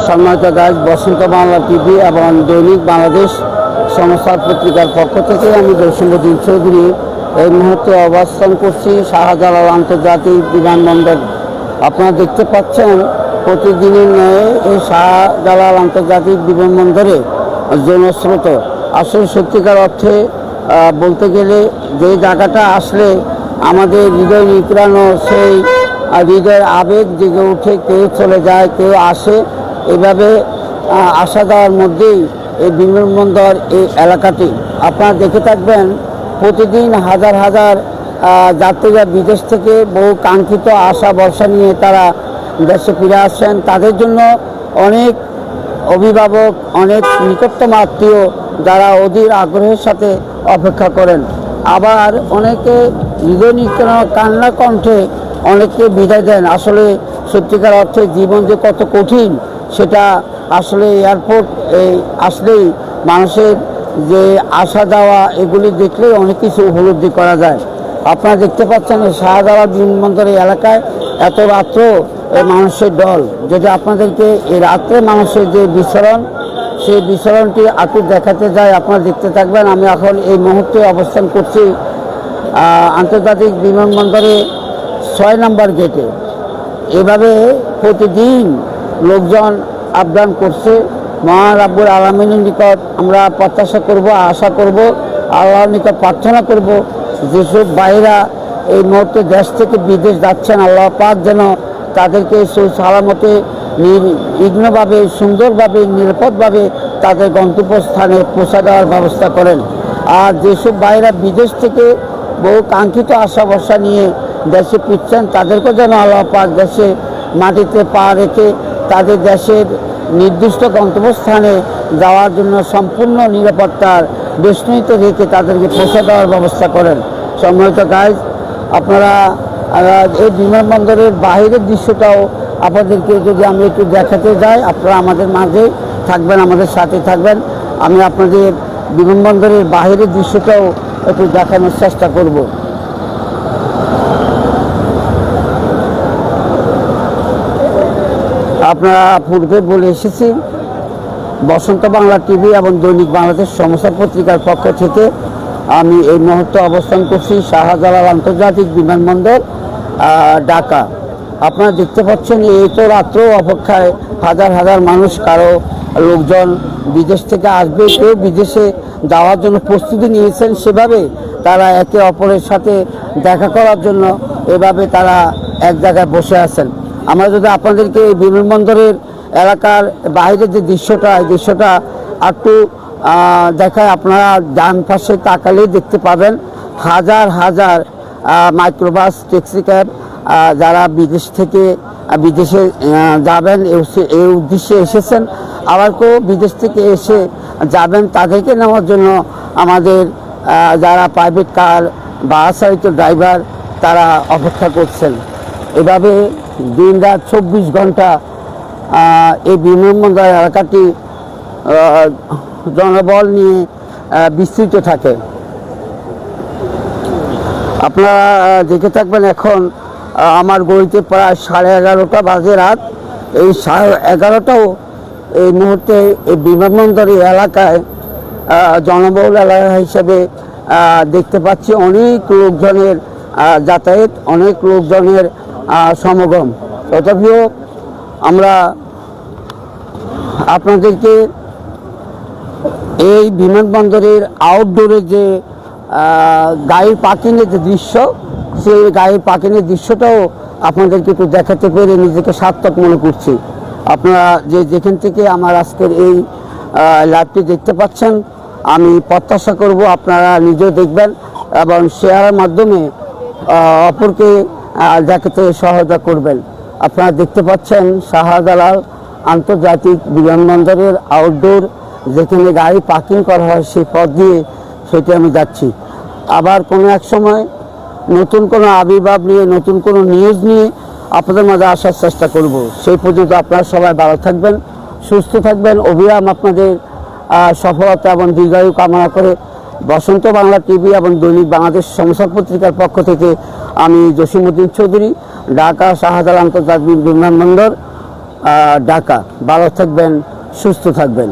সম্মানিত গাইজ, বসন্ত বাংলা টিভি এবং দৈনিক বাংলাদেশ সমাচার পত্রিকার পক্ষ থেকে আমি জসীমউদ্দিন চৌধুরী এই মুহূর্তে অবস্থান করছি শাহজালাল আন্তর্জাতিক বিমানবন্দর। আপনারা দেখতে পাচ্ছেন প্রতিদিনের ন্যায় এই শাহজালাল আন্তর্জাতিক বিমানবন্দরে জনস্রোত। আসলে সত্যিকার অর্থে বলতে গেলে যে জায়গাটা আসলে আমাদের হৃদয় নিকড়ানো, সেই হৃদয়ের আবেগ জেগে উঠে, কেউ চলে যায়, কেউ আসে, এভাবে আসা যাওয়ার মধ্যেই এই বিমানবন্দর এই এলাকাটি আপনারা দেখে থাকবেন। প্রতিদিন হাজার হাজার যাত্রীরা বিদেশ থেকে বহু কাঙ্ক্ষিত আশা ভরসা নিয়ে তারা দেশে ফিরে আসছেন। তাদের জন্য অনেক অভিভাবক, অনেক নিকটতম আত্মীয় যারা অধীর আগ্রহের সাথে অপেক্ষা করেন। আবার অনেকে হৃদয় নিকড়ানো কান্না কণ্ঠে অনেককে বিদায় দেন। আসলে সত্যিকার অর্থে জীবন যে কত কঠিন সেটা আসলে এয়ারপোর্ট আসলেই মানুষের যে আসা যাওয়া এগুলি দেখলেই অনেক কিছু উপলব্ধি করা যায়। আপনারা দেখতে পাচ্ছেন শাহজালাল বিমানবন্দরের এলাকায় এত রাত্র মানুষের দল, যেটা আপনাদেরকে এই রাত্রে মানুষের যে বিচরণ, সেই বিচরণটি একটু দেখাতে যায়। আপনারা দেখতে থাকবেন। আমি এখন এই মুহূর্তে অবস্থান করছি আন্তর্জাতিক বিমানবন্দরে 6 নম্বর গেটে। এভাবে প্রতিদিন লোকজন আবদান করছে। মহান রাব্বুল আলামিনের নিকট আমরা প্রত্যাশা করব, আশা করব, আল্লাহর নিকট প্রার্থনা করব যেসব ভাইরা এই মুহূর্তে দেশ থেকে বিদেশ যাচ্ছেন, আল্লাহ পাক যেন তাদেরকে সালামতে নির্বিঘ্নভাবে, সুন্দরভাবে, নিরাপদভাবে তাদের গন্তব্যস্থানে পৌঁছা দেওয়ার ব্যবস্থা করেন। আর যেসব ভাইরা বিদেশ থেকে বহু কাঙ্ক্ষিত আশা ভরসা নিয়ে দেশে ফিরছেন, তাদেরকেও যেন আল্লাহ পাক দেশে মাটিতে পা রেখে তাদের দেশের নির্দিষ্ট গন্তব্যস্থানে যাওয়ার জন্য সম্পূর্ণ নিরাপত্তার বেষ্টনীতে রেখে তাদেরকে পৌঁছে দেওয়ার ব্যবস্থা করেন। সম্মানিত গাইজ, আপনারা এই বিমানবন্দরের বাইরের দৃশ্যটাও আপনাদেরকে যদি আমি একটু দেখাতে যাই, আপনারা আমাদের মাঝে থাকবেন, আমাদের সাথে থাকবেন। আমি আপনাদের বিমানবন্দরের বাইরের দৃশ্যটাও একটু দেখানোর চেষ্টা করব। আপনারা পূর্বে বলে এসেছি, বসন্ত বাংলা টিভি এবং দৈনিক বাংলাদেশ সমাচার পত্রিকার পক্ষ থেকে আমি এই মুহূর্তে অবস্থান করছি শাহজালাল আন্তর্জাতিক বিমানবন্দর, ঢাকা। আপনারা দেখতে পাচ্ছেন এই তো রাত্র অপেক্ষায় হাজার হাজার মানুষ, কারো লোকজন বিদেশ থেকে আসবে, কেউ বিদেশে যাওয়ার জন্য প্রস্তুতি নিয়েছেন। সেভাবে তারা একে অপরের সাথে দেখা করার জন্য এভাবে তারা এক জায়গায় বসে আছেন। আমরা যদি আপনাদেরকে এই বিমানবন্দরের এলাকার বাইরের যে দৃশ্যটা, এই দৃশ্যটা একটু দেখায়, আপনারা ডান পাশে তাকালেই দেখতে পাবেন হাজার হাজার মাইক্রোবাস, ট্যাক্সি ক্যাব যারা বিদেশ থেকে বিদেশে যাবেন এই উদ্দেশ্যে এসেছেন, আবার কেউ বিদেশ থেকে এসে যাবেন, তাদেরকে নেওয়ার জন্য আমাদের যারা প্রাইভেট কার, বাস চালিত ড্রাইভার তারা অপেক্ষা করছেন। এভাবে দিন রাত 24 ঘন্টা এই বিমানবন্দর এলাকাটি জনবল নিয়ে বিস্তৃত থাকে। আপনারা দেখে থাকবেন এখন আমার গড়িতে প্রায় 11:30 বাজে রাত। এই 11:30টাও এই মুহূর্তে এই বিমানবন্দরের এলাকায় জনবহুল এলাকা হিসেবে দেখতে পাচ্ছি অনেক লোকজনের যাতায়াত, অনেক লোকজনের সমাগম। তথাপিও আমরা আপনাদেরকে এই বিমানবন্দরের আউটডোরের যে গাড়ির পার্কিংয়ের যে দৃশ্য, সেই গাড়ির পার্কিংয়ের দৃশ্যটাও আপনাদেরকে একটু দেখাতে পেরে নিজেকে সার্থক মনে করছি। আপনারা যেখান থেকে আমার আজকের এই লাইভটি দেখতে পাচ্ছেন, আমি প্রত্যাশা করব আপনারা নিজেও দেখবেন এবং শেয়ারের মাধ্যমে অপরকে দেখাতে সহায়তা করবেন। আপনারা দেখতে পাচ্ছেন শাহজালাল আন্তর্জাতিক বিমানবন্দরের আউটডোর, যেখানে গাড়ি পার্কিং করা হয় সেই পথ দিয়ে সেটি আমি যাচ্ছি। আবার কোনো এক সময় নতুন কোনো আবির্ভাব নিয়ে, নতুন কোনো নিউজ নিয়ে আপনাদের মাঝে আসার চেষ্টা করব। সেই পর্যন্ত আপনারা সবাই ভালো থাকবেন, সুস্থ থাকবেন। অবিরাম আপনাদের সফলতা এবং দীর্ঘায়ু কামনা করে বসন্ত বাংলা টিভি এবং দৈনিক বাংলাদেশ সমাচার পত্রিকার পক্ষ থেকে আমি জসীমউদ্দিন চৌধুরী, ঢাকা শাহজালাল আন্তর্জাতিক বিমানবন্দর ঢাকা। ভালো থাকবেন, সুস্থ থাকবেন।